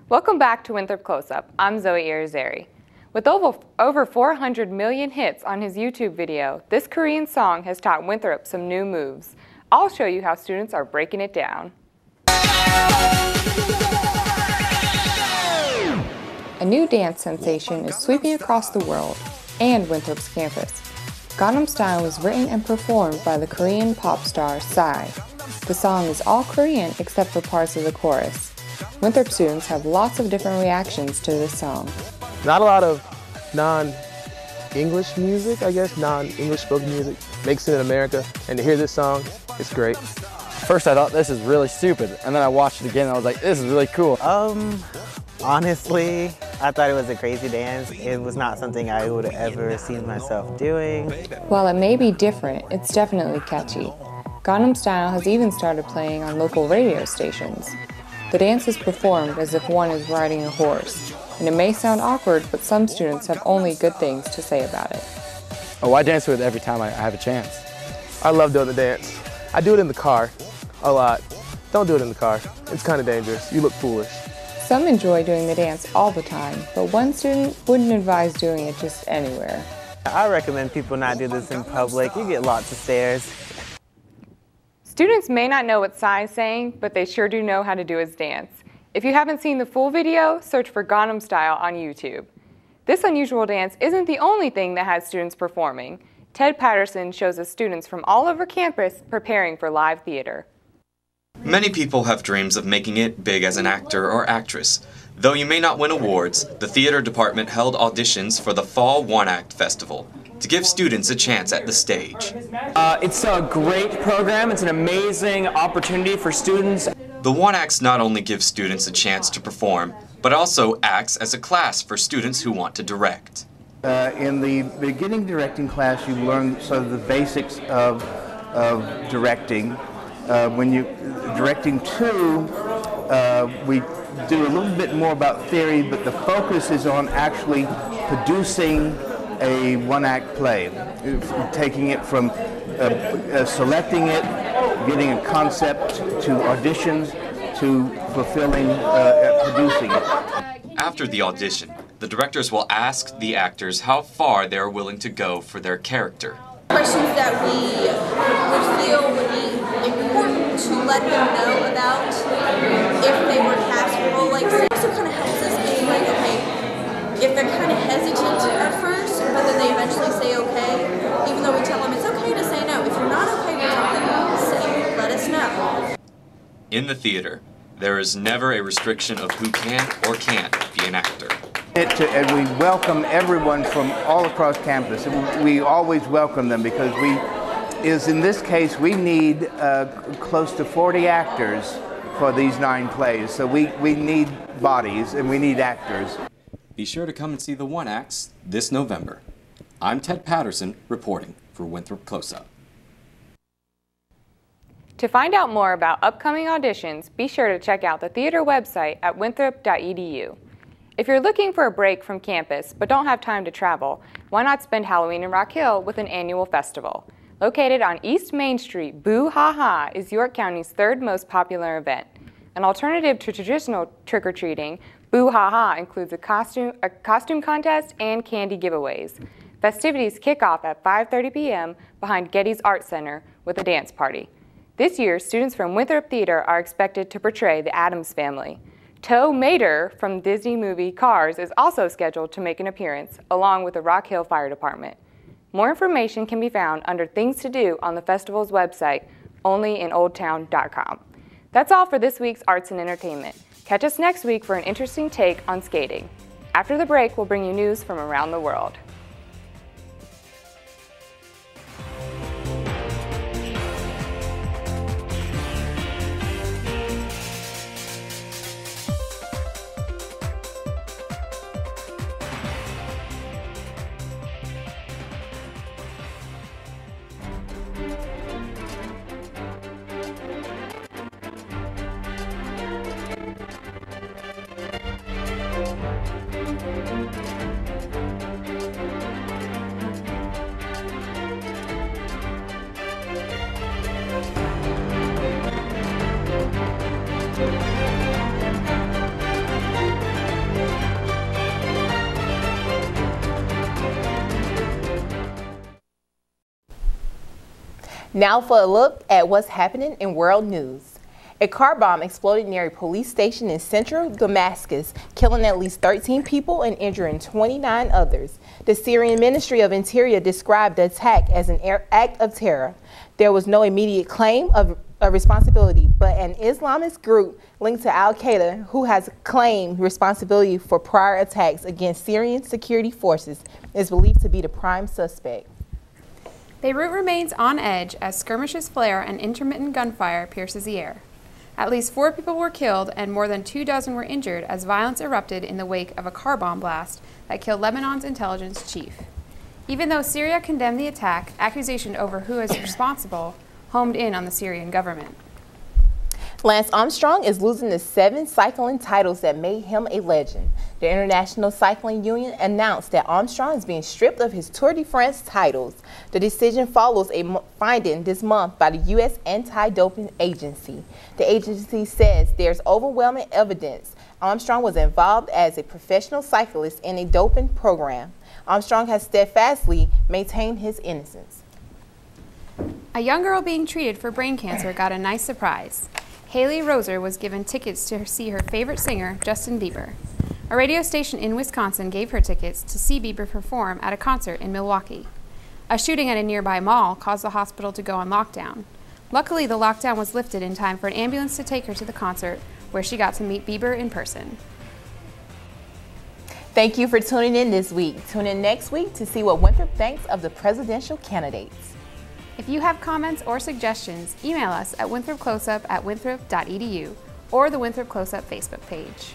Welcome back to Winthrop Close-Up. I'm Zoe Irizarry. With over 400 million hits on his YouTube video, this Korean song has taught Winthrop some new moves. I'll show you how students are breaking it down. A new dance sensation is sweeping across the world and Winthrop's campus. Gangnam Style was written and performed by the Korean pop star Psy. The song is all Korean except for parts of the chorus. Winthrop students have lots of different reactions to this song. Not a lot of non-English music, I guess, non-English spoken music makes it in America, and to hear this song, it's great. First I thought this is really stupid, and then I watched it again and I was like, this is really cool. Honestly, I thought it was a crazy dance. It was not something I would have ever seen myself doing. While it may be different, it's definitely catchy. Gangnam Style has even started playing on local radio stations. The dance is performed as if one is riding a horse, and it may sound awkward, but some students have only good things to say about it. Oh, I dance with it every time I have a chance. I love doing the dance. I do it in the car a lot. Don't do it in the car. It's kind of dangerous. You look foolish. Some enjoy doing the dance all the time, but one student wouldn't advise doing it just anywhere. I recommend people not do this in public. You get lots of stares. Students may not know what Psy is saying, but they sure do know how to do his dance. If you haven't seen the full video, search for Gangnam Style on YouTube. This unusual dance isn't the only thing that has students performing. Ted Patterson shows us students from all over campus preparing for live theater. Many people have dreams of making it big as an actor or actress. Though you may not win awards, the theater department held auditions for the Fall One-Act Festival to give students a chance at the stage. It's a great program. It's an amazing opportunity for students. The One-Acts not only gives students a chance to perform, but also acts as a class for students who want to direct. In the beginning directing class, you learn sort of the basics of directing. When you're directing two, we do a little bit more about theory, but the focus is on actually producing a one-act play, taking it from selecting it, getting a concept, to auditions, to fulfilling, producing it. After the audition, the directors will ask the actors how far they are willing to go for their character. Questions that we would feel would be important to let them know about if they were cast for a role like this. It also kind of helps us being like, okay, if they're kind of hesitant at first, but then they eventually say okay, even though we tell them it's okay to say no. If you're not okay with something, let us know. In the theater, there is never a restriction of who can or can't be an actor. And we welcome everyone from all across campus. We always welcome them because in this case, we need close to 40 actors for these 9 plays. So we need bodies and we need actors. Be sure to come and see the One-Acts this November. I'm Ted Patterson reporting for Winthrop Close-Up. To find out more about upcoming auditions, be sure to check out the theater website at winthrop.edu. If you're looking for a break from campus but don't have time to travel, why not spend Halloween in Rock Hill with an annual festival? Located on East Main Street, Boo Ha Ha is York County's 3rd most popular event. An alternative to traditional trick-or-treating, Boo Ha Ha includes a costume contest and candy giveaways. Festivities kick off at 5:30 p.m. behind Getty's Art Center with a dance party. This year, students from Winthrop Theater are expected to portray the Addams Family. Tow Mater from Disney movie Cars is also scheduled to make an appearance, along with the Rock Hill Fire Department. More information can be found under Things to Do on the festival's website, onlyinoldtown.com. That's all for this week's Arts and Entertainment. Catch us next week for an interesting take on skating. After the break, we'll bring you news from around the world. Now for a look at what's happening in world news. A car bomb exploded near a police station in central Damascus, killing at least 13 people and injuring 29 others. The Syrian Ministry of Interior described the attack as an act of terror. There was no immediate claim of responsibility, but an Islamist group linked to Al-Qaeda, who has claimed responsibility for prior attacks against Syrian security forces, is believed to be the prime suspect. Beirut remains on edge as skirmishes flare and intermittent gunfire pierces the air. At least 4 people were killed and more than 24 were injured as violence erupted in the wake of a car bomb blast that killed Lebanon's intelligence chief. Even though Syria condemned the attack, accusation over who is responsible homed in on the Syrian government. Lance Armstrong is losing the 7 cycling titles that made him a legend. The International Cycling Union announced that Armstrong is being stripped of his Tour de France titles. The decision follows a finding this month by the U.S. Anti-Doping Agency. The agency says there's overwhelming evidence Armstrong was involved as a professional cyclist in a doping program. Armstrong has steadfastly maintained his innocence. A young girl being treated for brain cancer got a nice surprise. Haley Roser was given tickets to see her favorite singer, Justin Bieber. A radio station in Wisconsin gave her tickets to see Bieber perform at a concert in Milwaukee. A shooting at a nearby mall caused the hospital to go on lockdown. Luckily, the lockdown was lifted in time for an ambulance to take her to the concert, where she got to meet Bieber in person. Thank you for tuning in this week. Tune in next week to see what Winthrop thinks of the presidential candidates. If you have comments or suggestions, email us at winthropcloseup@winthrop.edu or the Winthrop Closeup Facebook page.